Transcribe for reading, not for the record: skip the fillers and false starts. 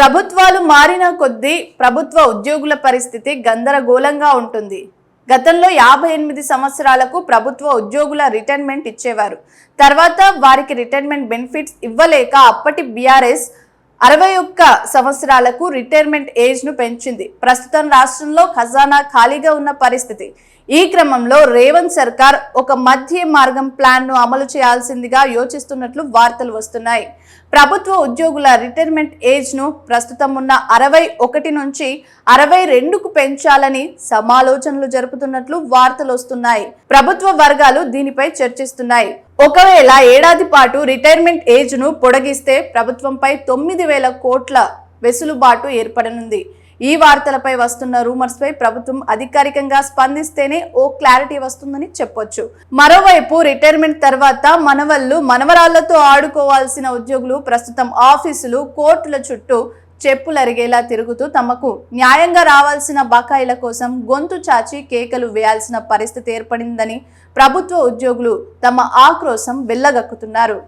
ప్రభుత్వాలు మారిన కొద్దీ ప్రభుత్వ ఉద్యోగుల పరిస్థితి గందరగోళంగా ఉంటుంది. గతంలో 58 సంవత్సరాలకు ప్రభుత్వ ఉద్యోగుల రిటైర్మెంట్ ఇచ్చేవారు. తర్వాత వారికి రిటైర్మెంట్ బెనిఫిట్స్ ఇవ్వలేక అప్పటి బీఆర్ఎస్ 61 సంవత్సరాలకు రిటైర్మెంట్ ఏజ్ ను పెంచింది. ప్రస్తుతం రాష్ట్రంలో ఖజానా ఖాళీగా ఉన్న పరిస్థితి. ఈ క్రమంలో రేవంత్ సర్కార్ ఒక మధ్య మార్గం ప్లాన్ ను అమలు చేయాల్సిందిగా యోచిస్తున్నట్లు వార్తలు వస్తున్నాయి. ప్రభుత్వ ఉద్యోగుల రిటైర్మెంట్ ఏజ్ ను ప్రస్తుతం ఉన్న 61 నుంచి 62కు పెంచాలని సమాలోచనలు జరుపుతున్నట్లు వార్తలు వస్తున్నాయి. ప్రభుత్వ వర్గాలు దీనిపై చర్చిస్తున్నాయి. ఒకవేళ ఏడాది పాటు రిటైర్మెంట్ ఏజ్ ను పొడిగిస్తే ప్రభుత్వంపై 9,000 కోట్ల వెసులుబాటు ఏర్పడనుంది. ఈ వార్తలపై వస్తున్న రూమర్స్ పై ప్రభుత్వం అధికారికంగా స్పందిస్తేనే ఓ క్లారిటీ వస్తుందని చెప్పొచ్చు. మరోవైపు రిటైర్మెంట్ తర్వాత మనవళ్ళు మనవరాళ్లతో ఆడుకోవాల్సిన ఉద్యోగులు ప్రస్తుతం ఆఫీసులు కోర్టుల చుట్టూ చెప్పులరిగేలా తిరుగుతూ తమకు న్యాయంగా రావాల్సిన బకాయిల కోసం గొంతు చాచి కేకలు వేయాల్సిన పరిస్థితి ఏర్పడిందని ప్రభుత్వ ఉద్యోగులు తమ ఆక్రోశం వెళ్లగక్కుతున్నారు.